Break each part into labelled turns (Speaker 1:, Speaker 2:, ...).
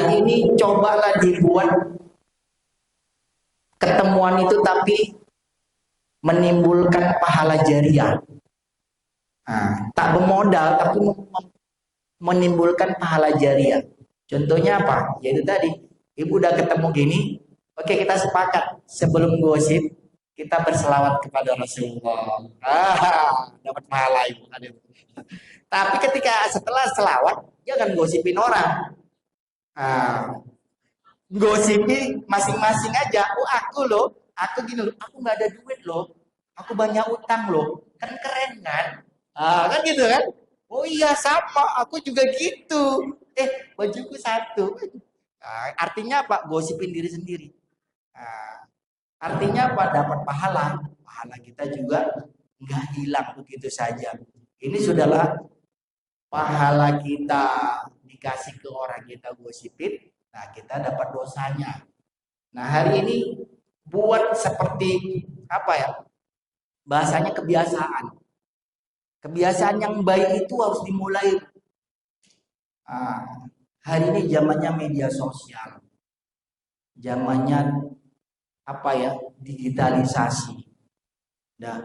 Speaker 1: Hari ini cobalah dibuat ketemuan itu tapi menimbulkan pahala jariah. Tak bermodal tapi menimbulkan pahala jariah. Contohnya apa? Yaitu tadi, ibu udah ketemu gini, oke kita sepakat sebelum gosip kita berselawat kepada Rasulullah. Dapat pahala ibu. Tapi ketika setelah selawat jangan gosipin orang. Gosipi masing-masing aja. Oh aku loh, aku gini loh, aku nggak ada duit loh, aku banyak utang loh, kan keren kan? Kan gitu kan? Oh iya sama, aku juga gitu. Bajuku satu. Artinya apa? Gosipin diri sendiri. Artinya apa? Dapat pahala. Pahala kita juga nggak hilang begitu saja. Ini sudahlah pahala kita dikasih ke orang kita gosipin. Nah, kita dapat dosanya. Nah, hari ini buat seperti apa ya? Bahasanya kebiasaan. Kebiasaan yang baik itu harus dimulai. Hari ini zamannya media sosial. Zamannya apa ya? Digitalisasi. Nah,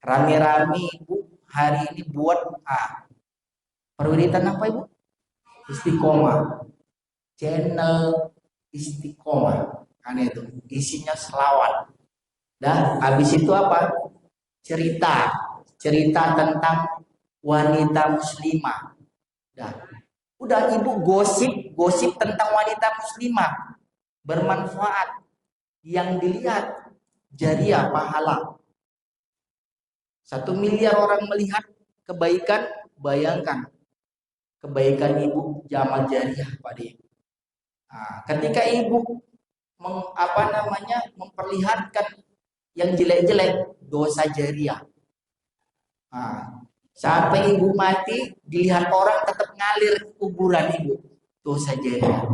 Speaker 1: rame-rame Ibu hari ini buat perwiritan apa Ibu? Istiqomah. Channel Istiqomah, kan itu isinya selawat. Dan habis itu apa? Cerita tentang wanita muslimah. Udah ibu gosip tentang wanita muslimah bermanfaat, yang dilihat jariah pahala. 1 miliar orang melihat kebaikan, bayangkan kebaikan ibu jamal jariah pada ibu. Ketika ibu memperlihatkan yang jelek-jelek, dosa jariah. Sampai ibu mati, dilihat orang tetap ngalir ke kuburan ibu, dosa jariah.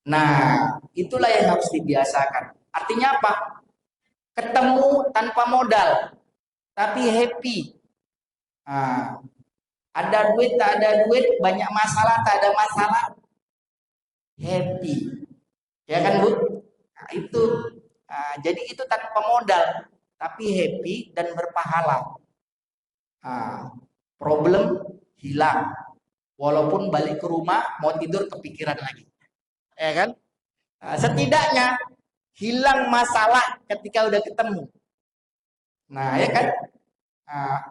Speaker 1: Nah, itulah yang harus dibiasakan. Artinya apa? Ketemu tanpa modal, tapi happy. Ada duit, tak ada duit, banyak masalah, tak ada masalah, happy, ya kan Bu? Itu jadi itu tanpa modal tapi happy dan berpahala. Problem hilang, walaupun balik ke rumah mau tidur kepikiran lagi, ya kan? Setidaknya hilang masalah ketika udah ketemu. Nah, ya kan?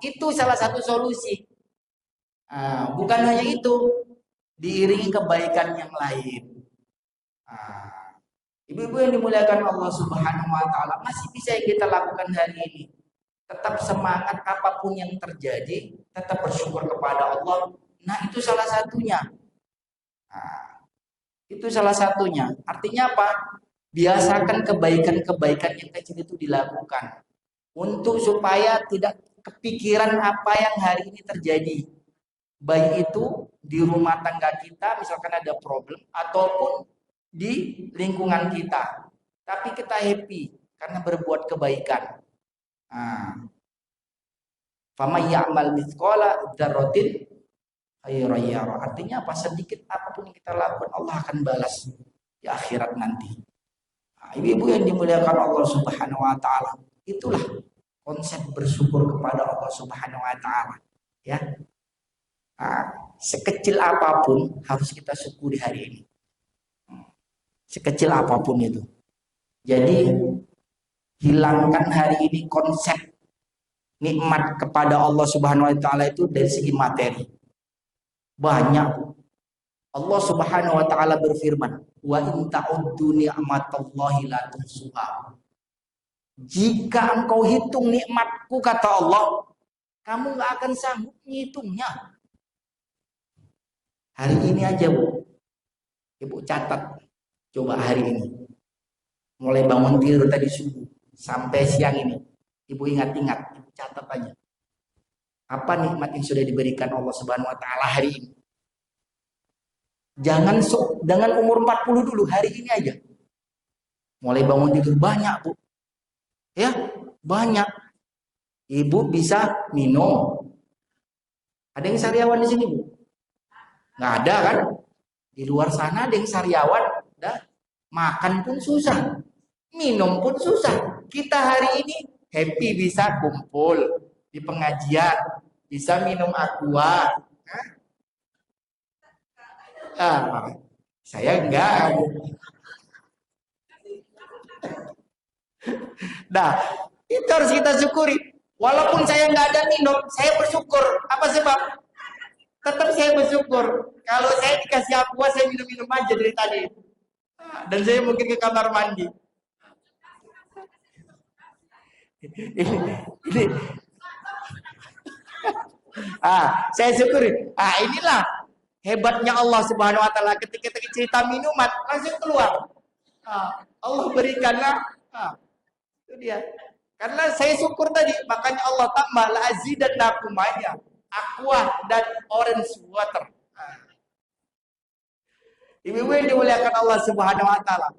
Speaker 1: Itu salah satu solusi. Bukan hanya itu, diiringi kebaikan yang lain. Ibu-ibu yang dimuliakan Allah Subhanahu wa taala, masih bisa yang kita lakukan hari ini. Tetap semangat apapun yang terjadi, tetap bersyukur kepada Allah. Nah, itu salah satunya. Itu salah satunya. Artinya apa? Biasakan kebaikan-kebaikan yang kecil itu dilakukan untuk supaya tidak kepikiran apa yang hari ini terjadi. Baik itu di rumah tangga kita, misalkan ada problem, ataupun di lingkungan kita, tapi kita happy karena berbuat kebaikan. Faman ya'mal mithqala dzarratin khairan yarah. Artinya apa? Sedikit apapun yang kita lakukan, Allah akan balas di akhirat nanti. Ibu-ibu yang dimuliakan Allah Subhanahu wa taala, itulah konsep bersyukur kepada Allah Subhanahu wa taala, ya. Sekecil apapun harus kita syukuri hari ini. Sekecil apapun itu. Jadi hilangkan hari ini konsep nikmat kepada Allah Subhanahu wa taala itu dari segi materi. Banyak. Allah Subhanahu wa taala berfirman, "Wa in ta'uddu ni'matallahi la tuhsuha." Jika engkau hitung nikmatku, kata Allah, kamu nggak akan sanggup menghitungnya. Hari ini aja Bu, Ibu catat. Coba hari ini, mulai bangun tidur tadi subuh sampai siang ini, Ibu ingat-ingat, Ibu catat aja. Apa nikmat yang sudah diberikan Allah Subhanahu wa taala hari ini? Jangan dengan umur 40 dulu, hari ini aja. Mulai bangun tidur banyak Bu. Ya, banyak. Ibu bisa minum. Ada yang sariawan di sini Bu? Nggak ada kan? Di luar sana ada yang sariawan, dah makan pun susah, minum pun susah. Kita hari ini happy bisa kumpul di pengajian, bisa minum aqua. Ah, saya enggak. Nah, itu harus kita syukuri. Walaupun saya nggak ada minum, saya bersyukur. Apa sebab? Tetap saya bersyukur. Kalau saya dikasih aqua, saya minum-minum aja dari tadi. Dan saya mungkin ke kamar mandi. Ini, saya syukuri. Inilah hebatnya Allah Subhanahu Wa Taala. Ketika kita cerita minuman, langsung keluar. Allah berikanlah. Itu dia. Karena saya syukur tadi, makanya Allah tambah la azidannakum aja. Aqua dan orange water. Ibu-ibu yang dimuliakan Allah Subhanahu Wa Taala.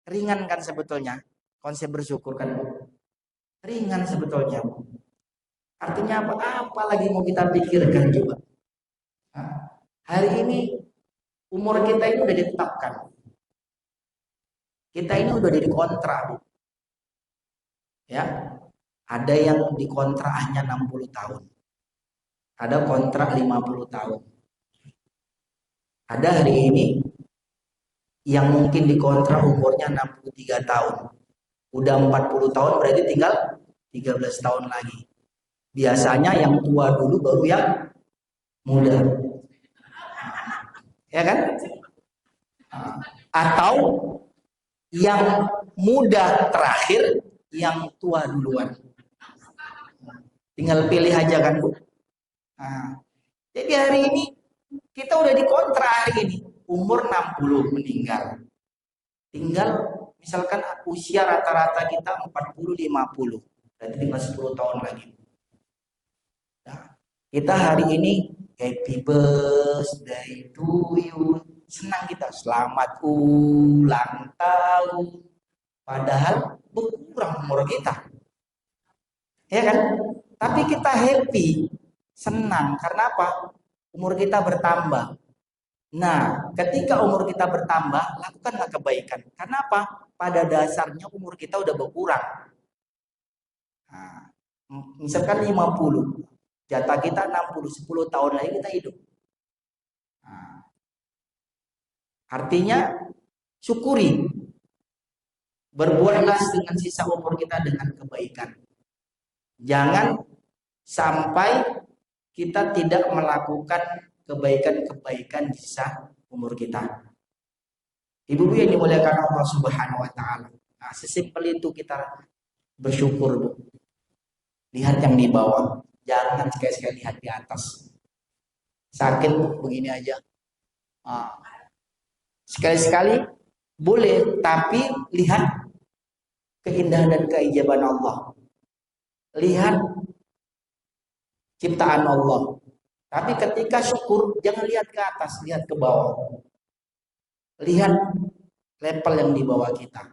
Speaker 1: Ringan kan sebetulnya konsep bersyukur kan? Ringan sebetulnya. Artinya apa? Apa lagi mau kita pikirkan coba? Hari ini umur kita ini udah ditetapkan. Kita ini udah dikontrak. Ya. Ada yang dikontrak hanya 60 tahun. Ada kontrak 50 tahun. Ada hari ini yang mungkin dikontrak umurnya 63 tahun. Udah 40 tahun berarti tinggal 13 tahun lagi. Biasanya yang tua dulu baru yang muda. Ya kan? Atau yang muda terakhir, yang tua duluan. Tinggal pilih aja kan, Bu. Jadi hari ini kita udah dikontrak hari ini. Umur 60 meninggal. Tinggal misalkan usia rata-rata kita 40-50. Berarti tinggal 10 tahun lagi. Nah, kita hari ini happy birthday to you. Senang kita, selamat ulang tahun. Padahal berkurang umur kita. Ya kan? Tapi kita happy, senang. Karena apa? Umur kita bertambah. Nah, ketika umur kita bertambah, lakukanlah kebaikan. Karena apa? Pada dasarnya umur kita udah berkurang. Nah, misalkan 50, jatah kita 60, 10 tahun lagi kita hidup. Nah, artinya syukuri. Berbuatlah dengan sisa umur kita dengan kebaikan. Jangan sampai kita tidak melakukan kebaikan-kebaikan di sisa umur kita. Ibu-ibu yang dimuliakan Allah Subhanahu Wa Taala. Nah, sesimpel itu kita bersyukur, Bu. Lihat yang di bawah, jangan sekali-sekali lihat di atas. Sakit, Bu, begini aja. Sekali-sekali boleh, tapi lihat keindahan dan keajaiban Allah. Lihat ciptaan Allah. Tapi ketika syukur, jangan lihat ke atas, lihat ke bawah. Lihat level yang di bawah kita.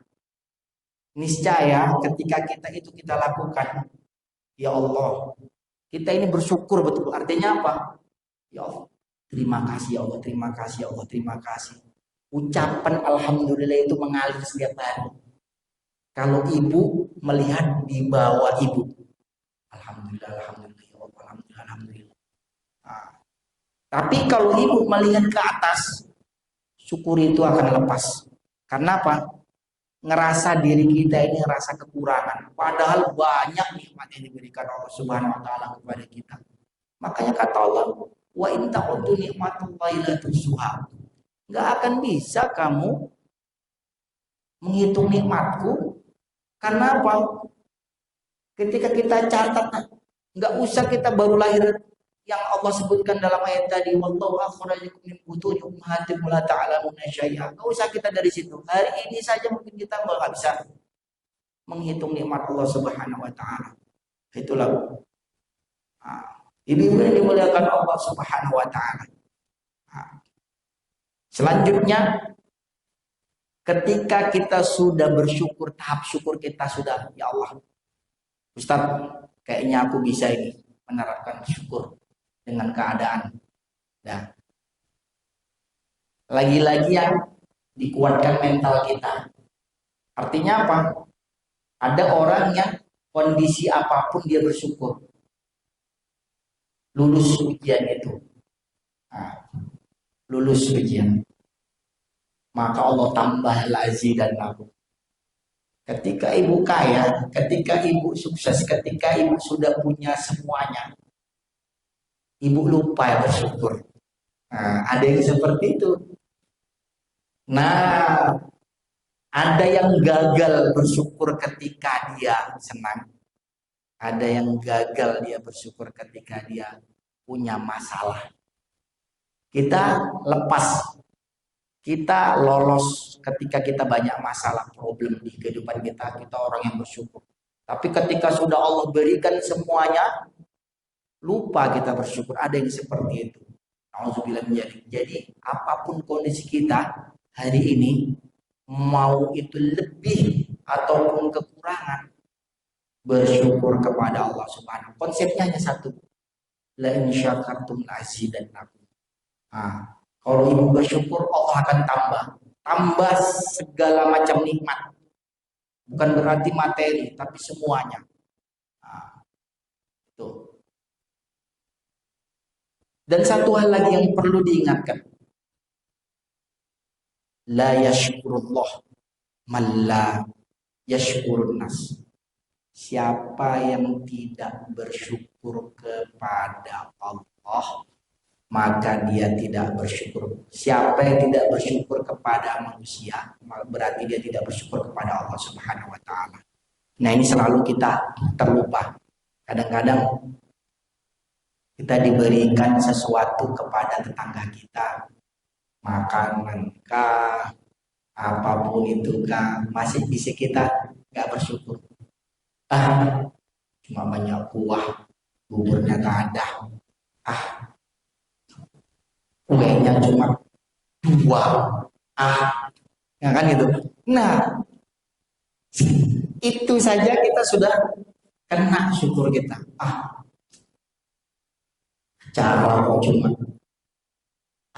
Speaker 1: Niscaya ketika kita lakukan, ya Allah, kita ini bersyukur betul. Artinya apa? Ya Allah, terima kasih ya Allah, terima kasih ya Allah, terima kasih. Ucapan alhamdulillah itu mengalir setiap hari. Kalau ibu melihat di bawah ibu, alhamdulillah, alhamdulillah, ya Allah, alhamdulillah, alhamdulillah. Tapi kalau ibu melihat ke atas, syukur itu akan lepas. Karena apa? Ngerasa diri kita ini ngerasa kekurangan. Padahal banyak nikmat yang diberikan Allah Subhanahu Wa Taala kepada kita. Makanya kata Allah, wa in ta'uddu ni'matallahi la tuhsuha. Nggak akan bisa kamu menghitung nikmatku. Karena apa? Ketika kita catat, nggak usah kita baru lahir yang Allah sebutkan dalam ayat tadi, wallahu akhrajakum min butuni ummahatikum la ta'lamuna syai'a. Enggak usah kita dari situ. Hari ini saja mungkin kita enggak bisa menghitung nikmat Allah Subhanahu Wa Taala. Itulah. Ibu-ibu yang dimuliakan Allah Subhanahu Wa Taala. Selanjutnya, ketika kita sudah bersyukur, tahap syukur kita sudah, ya Allah, Ustaz, kayaknya aku bisa ini menerapkan syukur dengan keadaan. Nah, Lagi-lagi yang dikuatkan mental kita. Artinya apa? Ada orang yang kondisi apapun dia bersyukur. Lulus ujian itu. Nah, lulus ujian. Maka Allah tambah lazi dan laku. Ketika ibu kaya, ketika ibu sukses, ketika ibu sudah punya semuanya, ibu lupa ya bersyukur. Nah, ada yang seperti itu. Nah, ada yang gagal bersyukur ketika dia senang. Ada yang gagal dia bersyukur ketika dia punya masalah. Kita lepas, kita lolos ketika kita banyak masalah, problem di kehidupan kita, kita orang yang bersyukur. Tapi ketika sudah Allah berikan semuanya, lupa kita bersyukur. Ada yang seperti itu. Alhamdulillah menjadi. Jadi apapun kondisi kita hari ini, mau itu lebih ataupun kekurangan, bersyukur kepada Allah Subhanahu. Konsepnya hanya satu. La in syakartum la azidannakum. Nah, kalau ibu bersyukur, Allah akan tambah segala macam nikmat. Bukan berarti materi, tapi semuanya. Nah, itu. Dan satu hal lagi yang perlu diingatkan. La yashkurullah man la yashkurun nas. Siapa yang tidak bersyukur kepada Allah, maka dia tidak bersyukur. Siapa yang tidak bersyukur kepada manusia, berarti dia tidak bersyukur kepada Allah Subhanahu wa taala. Nah, ini selalu kita terlupa. Kadang-kadang kita diberikan sesuatu kepada tetangga kita, makanan kah, apapun itu kah, masih bisa kita nggak bersyukur. Cuma banyak kuah, buburnya tak ada. Kuenya cuma 2. Ya kan gitu. Nah, itu saja kita sudah kena syukur kita. Cara kok cuma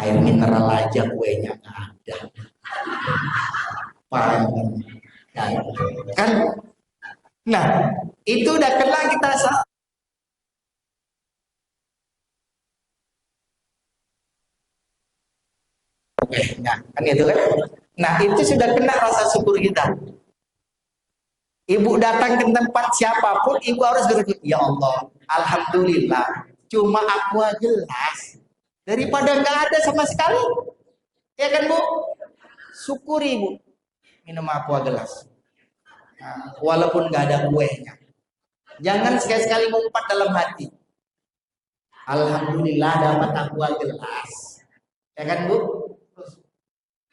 Speaker 1: air mineral aja, kuenya nggak ada. Parah kan? Nah, itu udah kena kita nah, kan itu kan. Nah, itu sudah kena rasa syukur kita. Ibu datang ke tempat siapapun, ibu harus bersyukur. Ya Allah, alhamdulillah, cuma aqua gelas daripada nggak ada sama sekali. Ya kan Bu? Syukuri Bu, minum aqua gelas. Nah, walaupun nggak ada kuenya. Jangan sekali-sekali ngumpat dalam hati. Alhamdulillah dapat aqua gelas. Ya kan Bu?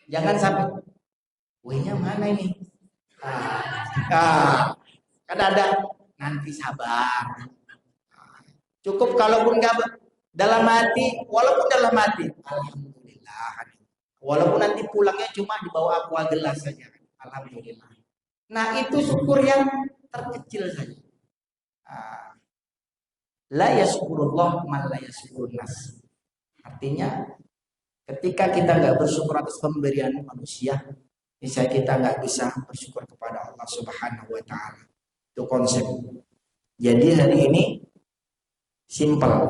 Speaker 1: Jangan sampai kuenya mana ini? Kan ada, nanti sabar. Cukup kalaupun nggak dalam hati, walaupun dalam hati, alhamdulillah. Walaupun nanti pulangnya cuma dibawa aqua gelas saja, alhamdulillah. Nah, itu syukur yang terkecil saja. La yaskurullah man la yaskurun nas. Artinya, ketika kita nggak bersyukur atas pemberian manusia, misalnya kita nggak bisa bersyukur kepada Allah Subhanahu wa taala. Itu konsep. Jadi hari ini simpel.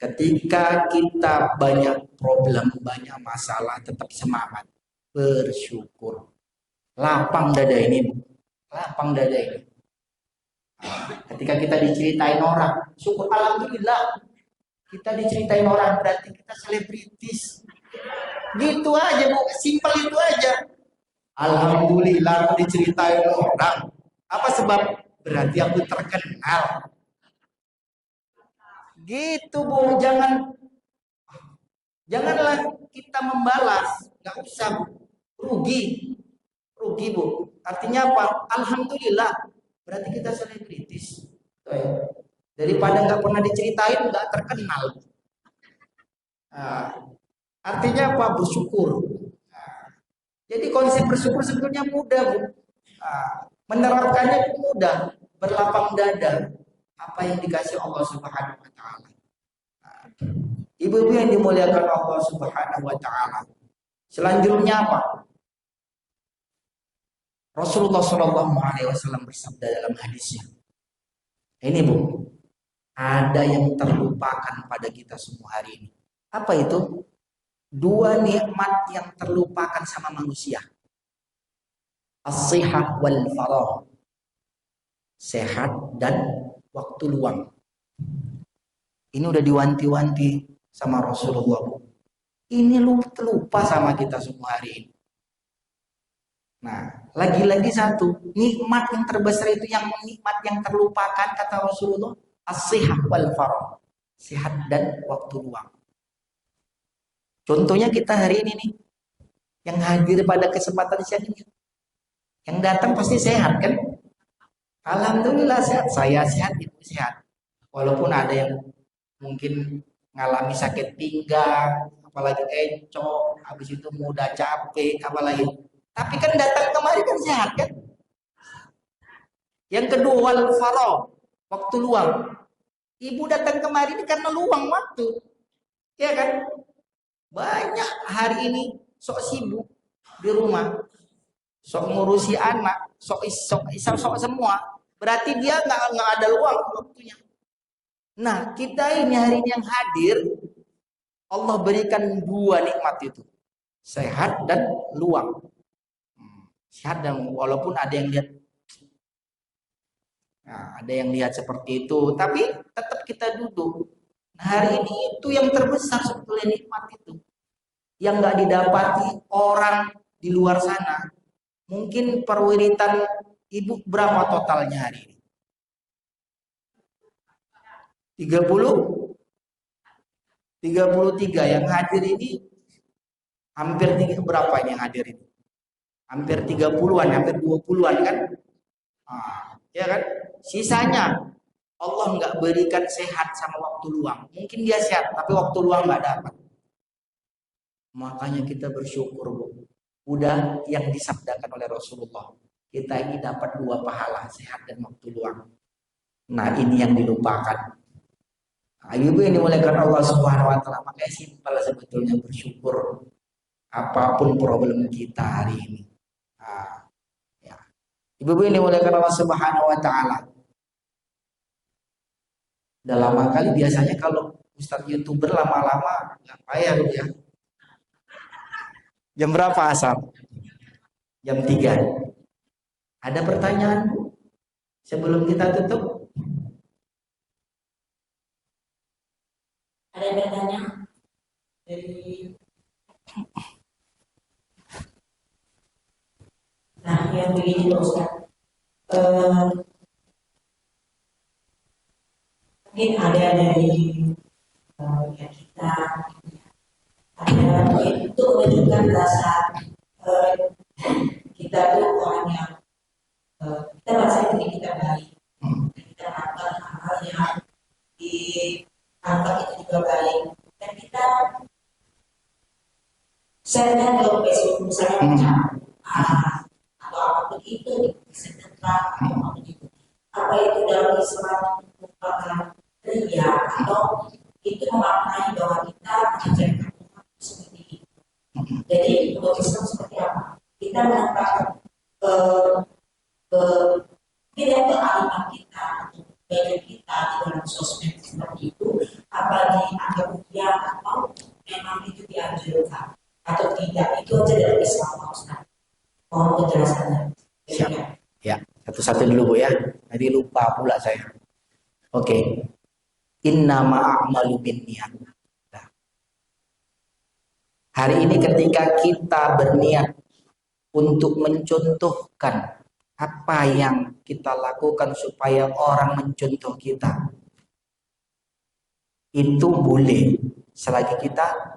Speaker 1: Ketika kita banyak problem, banyak masalah, tetap semangat, bersyukur. Lapang dada ini, lapang dada ini. Ketika kita diceritain orang, syukur alhamdulillah. Kita diceritain orang berarti kita selebritis. Gitu aja Bu, simpel itu aja. Alhamdulillah aku diceritain orang. Apa sebab? Berarti aku terkenal. Gitu Bu, janganlah kita membalas, nggak usah rugi Bu. Artinya apa? Alhamdulillah, berarti kita selebritis. Daripada nggak pernah diceritain, nggak terkenal. Artinya apa? Bersyukur. Jadi konsep bersyukur sebetulnya mudah Bu. Menerapkannya mudah, berlapang dada. Apa yang dikasih Allah Subhanahu wa taala. Ibu-ibu yang dimuliakan Allah Subhanahu wa taala. Selanjutnya apa? Rasulullah Shallallahu Alaihi Wasallam bersabda dalam hadisnya. Ini Bu, ada yang terlupakan pada kita semua hari ini. Apa itu? Dua nikmat yang terlupakan sama manusia. As-sihah wal farah. Sehat dan waktu luang. Ini udah diwanti-wanti sama Rasulullah. Ini lupa sama kita semua hari ini. Nah, lagi-lagi satu, nikmat yang terbesar itu yang nikmat yang terlupakan kata Rasulullah, as-sihah wal farah. Sehat dan waktu luang. Contohnya kita hari ini nih, yang hadir pada kesempatan siang ini. Yang datang pasti sehat kan? Alhamdulillah sehat, saya sehat, ibu sehat. Walaupun ada yang mungkin ngalami sakit pinggang, apalagi encok, habis itu mudah capek, apalagi. Tapi kan datang kemari kan sehat kan? Yang kedua wal farah, waktu luang. Ibu datang kemari ini karena luang waktu. Ya kan? Banyak hari ini sok sibuk di rumah. Sok ngurusi anak, sok semua. Berarti dia nggak ada luang waktunya. Nah, kita ini hari ini yang hadir, Allah berikan dua nikmat itu. Sehat dan luang. Sehat dan walaupun ada yang lihat, nah, ada yang lihat seperti itu, tapi tetap kita duduk. Nah, hari ini itu yang terbesar sebetulnya nikmat itu, yang nggak didapati orang di luar sana. Mungkin perwiritan ibu berapa totalnya hari ini? 33 yang hadir ini hampir berapa ini yang hadir ini? Hampir 30-an, hampir 20-an kan? Ya kan? Sisanya Allah nggak berikan sehat sama waktu luang. Mungkin dia sehat, tapi waktu luang nggak dapat. Makanya kita bersyukur, Bu. Udah yang disabdakan oleh Rasulullah. Kita ini dapat dua pahala, sehat dan waktu luang. Nah, ini yang dilupakan. Nah, ibu yang dimuliakan Allah Subhanahu wa taala, makanya simpel sebetulnya bersyukur apapun problem kita hari ini. Nah, ya. Ibu yang dimuliakan Allah Subhanahu wa taala. Udah lama kali biasanya kalau Ustadz YouTuber lama-lama nggak payah ya. Jam berapa asal? Jam 3. Ada pertanyaan sebelum kita tutup?
Speaker 2: Ada yang bertanya dari nah yang begini loh Ustaz, mungkin ada dari ya kita ada itu menunjukkan rasa kita tuh orang yang kita rasa diri kita baik, kita melakukan hal-hal yang dianggap itu juga baik, dan kita saya kalau Facebook misalnya atau apapun itu bisa tentang atau apapun itu, apa itu dalam Islam merupakan ria atau itu memaknai bahwa kita mengajarkan umat seperti itu. Jadi untuk Islam seperti apa? Kita menempatkan tidak kealiman kita atau kebaikan kita di dalam sosmed seperti itu, apa dianggap mulia atau memang itu dianjurkan atau tidak, itu aja dari Islam Ustaz. Mohon penjelasannya.
Speaker 1: Siap. Ya, satu-satu dulu Bu ya. Tadi lupa pula saya. Oke. Innama a'malu binniyat. Nah. Hari ini ketika kita berniat untuk mencontohkan apa yang kita lakukan supaya orang mencontoh kita, itu boleh selagi kita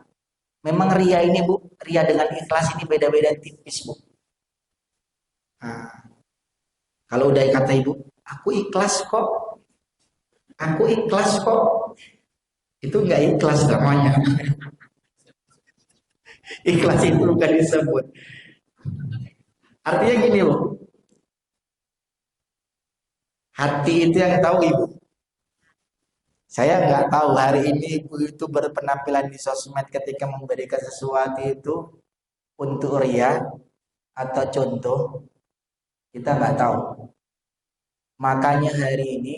Speaker 1: memang ria ini Bu, ria dengan ikhlas ini beda-beda tipis Bu. Nah, kalau udah kata ibu, aku ikhlas kok, itu nggak ikhlas namanya. Ikhlas itu bukan disebut. Artinya gini Bu, hati itu yang tahu ibu. Saya nggak tahu hari ini ibu itu berpenampilan di sosmed ketika memberikan sesuatu itu untuk ria atau contoh, kita nggak tahu. Makanya hari ini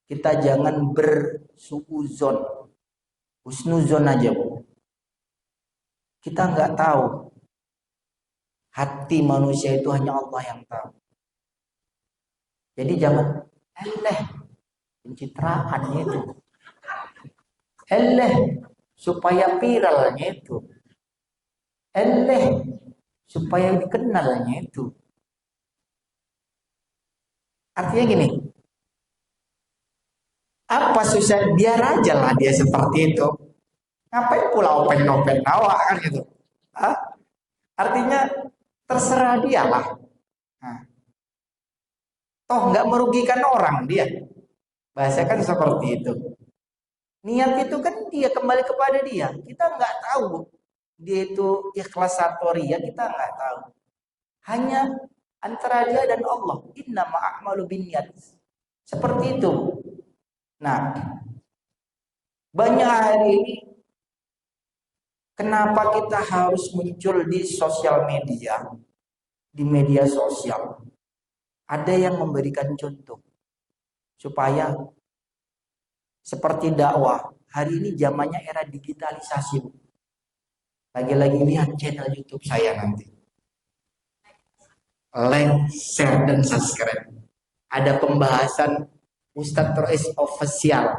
Speaker 1: kita jangan bersuuzon, husnuzon aja, Bu. Kita nggak tahu. Hati manusia itu hanya Allah yang tahu. Jadi jangan pencitraannya itu. Supaya viralnya itu. Supaya dikenalnya itu. Artinya gini, apa susah, biar aja lah dia seperti itu. Ngapain pula open awak kan gitu. Hah? Artinya terserah dia lah. Nah, toh nggak merugikan orang dia. Bahasa kan seperti itu. Niat itu kan dia kembali kepada dia. Kita nggak tahu dia itu ikhlas atau ria, kita nggak tahu. Hanya antara dia dan Allah. Innama a'malu binniyat. Seperti itu. Nah, banyak hari ini kenapa kita harus muncul di sosial media, di media sosial. Ada yang memberikan contoh supaya seperti dakwah. Hari ini zamannya era digitalisasi. Lagi-lagi lihat channel YouTube saya nanti. Like, share, dan subscribe. Ada pembahasan Ustadz Rois Official.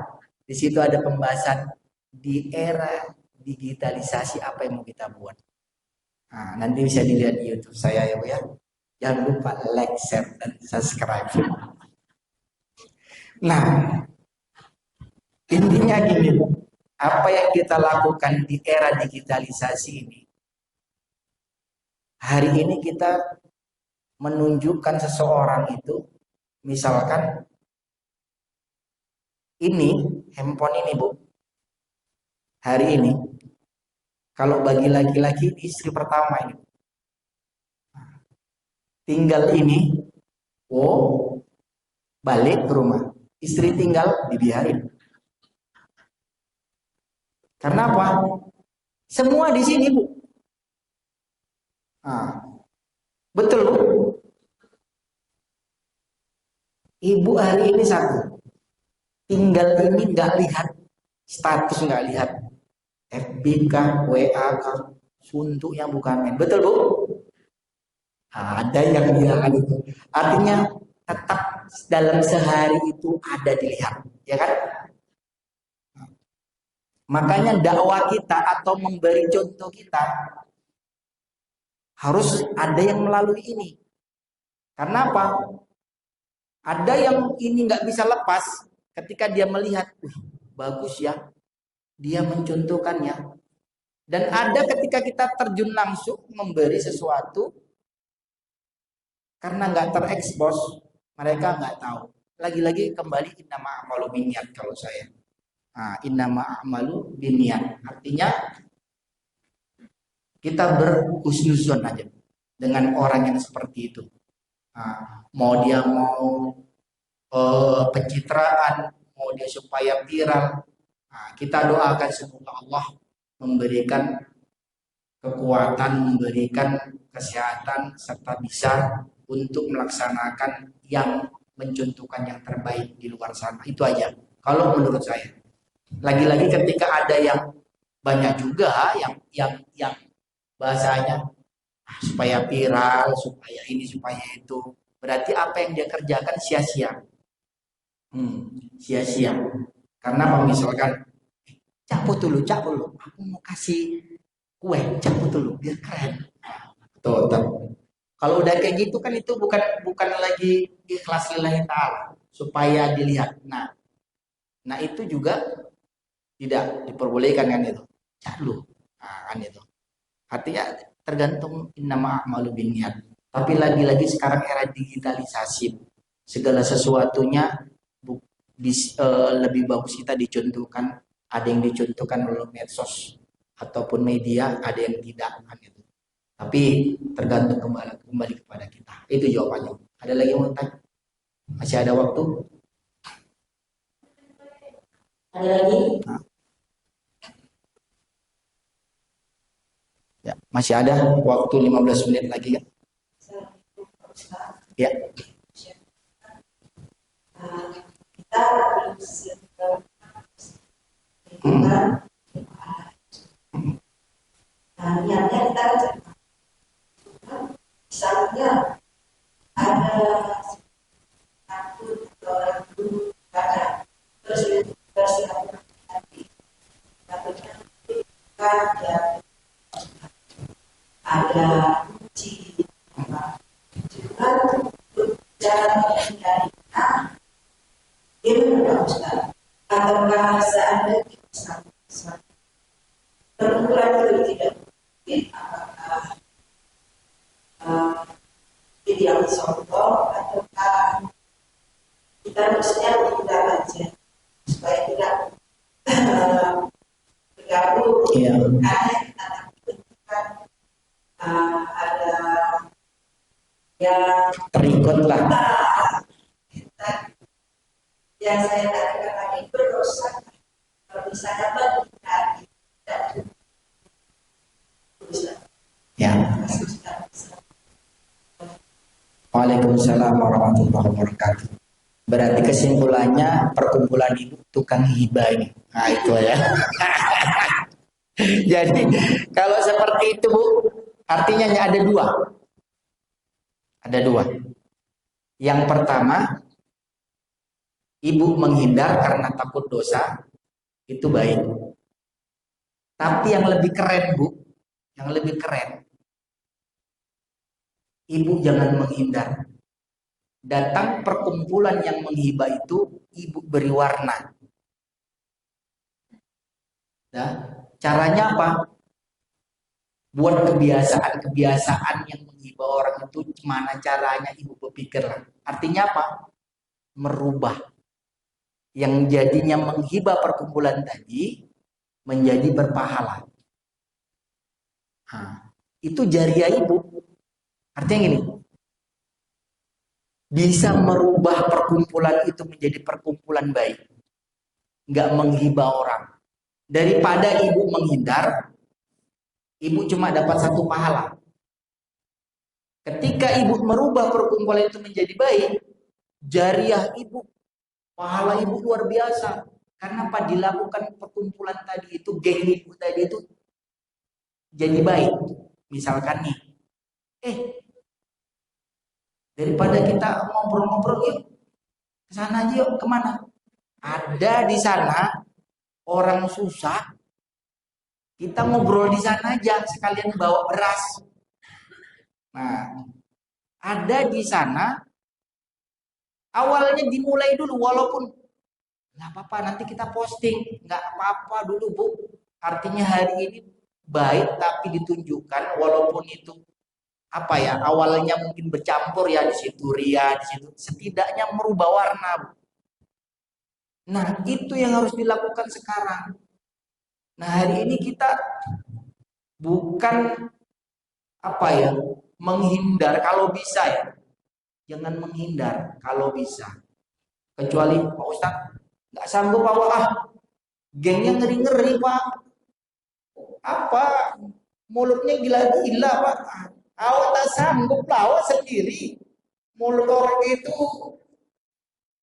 Speaker 1: Di situ ada pembahasan di era digitalisasi apa yang mau kita buat. Nah, nanti bisa dilihat di YouTube saya ya Bu ya. Jangan lupa like, share, dan subscribe. Nah, intinya gini, apa yang kita lakukan di era digitalisasi ini, hari ini kita menunjukkan seseorang itu, misalkan ini handphone ini Bu, hari ini kalau bagi laki-laki istri pertama ini, tinggal ini, balik ke rumah, istri tinggal dibiarin. Karena apa? Semua di sini Bu. Nah, betul Bu. Ibu hari ini satu, tinggal ini nggak lihat status, nggak lihat FB kah, WA kah, suntuknya bukan main. Betul Bu? Ada yang bilang itu. Artinya tetap dalam sehari itu ada dilihat, ya kan? Makanya dakwah kita atau memberi contoh kita harus ada yang melalui ini. Karena apa? Ada yang ini nggak bisa lepas ketika dia melihat, bagus ya, dia mencontohkannya. Dan ada ketika kita terjun langsung memberi sesuatu, karena nggak terekspos, mereka nggak tahu. Lagi-lagi kembali innama a'malu binniyat kalau saya. Nah, innama a'malu binniyat. Artinya kita berhusnuzon aja dengan orang yang seperti itu. Nah, mau dia mau pencitraan, mau dia supaya viral, nah, kita doakan semoga Allah memberikan kekuatan, memberikan kesehatan, serta bisa untuk melaksanakan yang mencontohkan yang terbaik di luar sana. Itu aja. Kalau menurut saya. Lagi-lagi ketika ada yang banyak juga yang bahasanya supaya viral, supaya ini, supaya itu. Berarti apa yang dia kerjakan sia-sia. Sia-sia. Karena kalau misalkan cabut dulu, aku mau kasih kue, cabut dulu biar keren. Tuh. Kalau udah kayak gitu kan itu bukan lagi ikhlas lillahi ta'ala supaya dilihat. Nah itu juga tidak diperbolehkan kan itu. Cak dulu. Nah, kan itu. Artinya tergantung innama a'malu binniyat. Tapi lagi-lagi sekarang era digitalisasi, segala sesuatunya lebih bagus kita dicontohkan. Ada yang dicontohkan oleh medsos ataupun media, ada yang tidak kan itu. Tapi tergantung kembali kepada kita. Itu jawabannya. Ada lagi yang mau tanya? Masih ada waktu?
Speaker 2: Ada lagi?
Speaker 1: Nah. Ya, masih ada waktu 15 menit lagi kan? Ya.
Speaker 2: Kita harus niatnya kita misalnya ada satu orang dulu ada terus bersilaturahmi ada uji juga cara menghindarinya gimana Ustaz? Ataukah seandainya perkumpulan itu tidak mungkin apakah ideal contoh ataukah kita harusnya tidak aja supaya tidak bergabung karena kita takutkan ada yang
Speaker 1: Terikut lah.
Speaker 2: Yang saya katakan tadi berdosa kalau misalnya menghindari dan bisa.
Speaker 1: Ya. Waalaikumsalam warahmatullahi wabarakatuh. Berarti kesimpulannya perkumpulan ibu tukang hibah ini. Nah itu ya. Jadi kalau seperti itu Bu, artinya ada dua. Ada dua. Yang pertama, ibu menghindar karena takut dosa, itu baik. Tapi yang lebih keren Bu, yang lebih keren, ibu jangan menghindar. Datang perkumpulan yang menghibah itu, ibu beri warna. Nah, caranya apa? Buat kebiasaan yang menghibah orang itu, gimana caranya ibu berpikirlah. Artinya apa? Merubah. Yang jadinya menghibah perkumpulan tadi, menjadi berpahala. Nah, itu jariah ibu. Artinya gini, bisa merubah perkumpulan itu menjadi perkumpulan baik. Nggak menghibah orang. Daripada ibu menghindar, ibu cuma dapat satu pahala. Ketika ibu merubah perkumpulan itu menjadi baik, jariah ibu, pahala ibu luar biasa. Karena apa? Dilakukan perkumpulan tadi itu, geng ibu tadi itu jadi baik. Misalkan nih, daripada kita ngobrol-ngobrol yuk, ke sana aja yuk, kemana? Ada di sana orang susah, kita ngobrol di sana aja, sekalian bawa beras. Nah, ada di sana, awalnya dimulai dulu, walaupun nggak apa-apa, nanti kita posting, nggak apa-apa dulu Bu. Artinya hari ini baik, tapi ditunjukkan, walaupun itu apa ya, awalnya mungkin bercampur ya, di situ ria, di situ setidaknya merubah warna Bu. Nah, itu yang harus dilakukan sekarang. Nah, hari ini kita bukan apa ya, menghindar kalau bisa ya. Jangan menghindar kalau bisa. Kecuali Pak Ustadz nggak sanggup Pak, gengnya ngeri-ngeri Pak. Apa mulutnya gila-gila Pak. Awak tak sanggup lah, awak sendiri. Mulut orang itu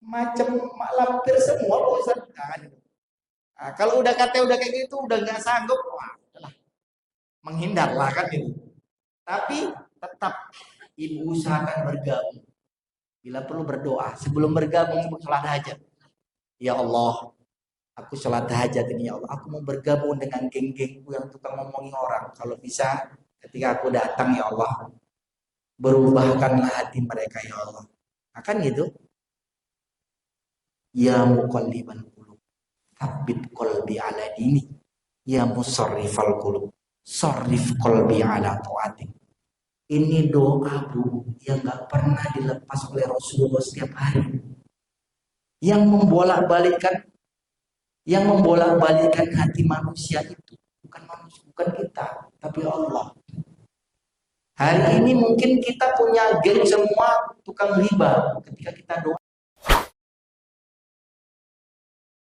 Speaker 1: macam mak lampir semua Pak Ustadz. Nah, kalau udah kayak gitu udah nggak sanggup, wah, menghindarlah kan itu. Tapi tetap ibu usahakan bergabung. Bila perlu berdoa. Sebelum bergabung ibu sholat hajat. Ya Allah, aku sholat hajat ini ya Allah. Aku mau bergabung dengan geng-gengku yang tukang ngomongin orang. Kalau bisa ketika aku datang ya Allah, berubahkanlah hati mereka ya Allah. Akan gitu. Ya muqallibal qulub, tsabbit qalbi ala dini. Ya musarrifal qulub, sarrif qalbi ala taatik. Ini doa Bu yang gak pernah dilepas oleh Rasulullah setiap hari. Yang membolak-balikkan hati manusia itu bukan manusia, bukan kita, tapi Allah. Hari ini mungkin kita punya geng semua tukang riba. Ketika kita doa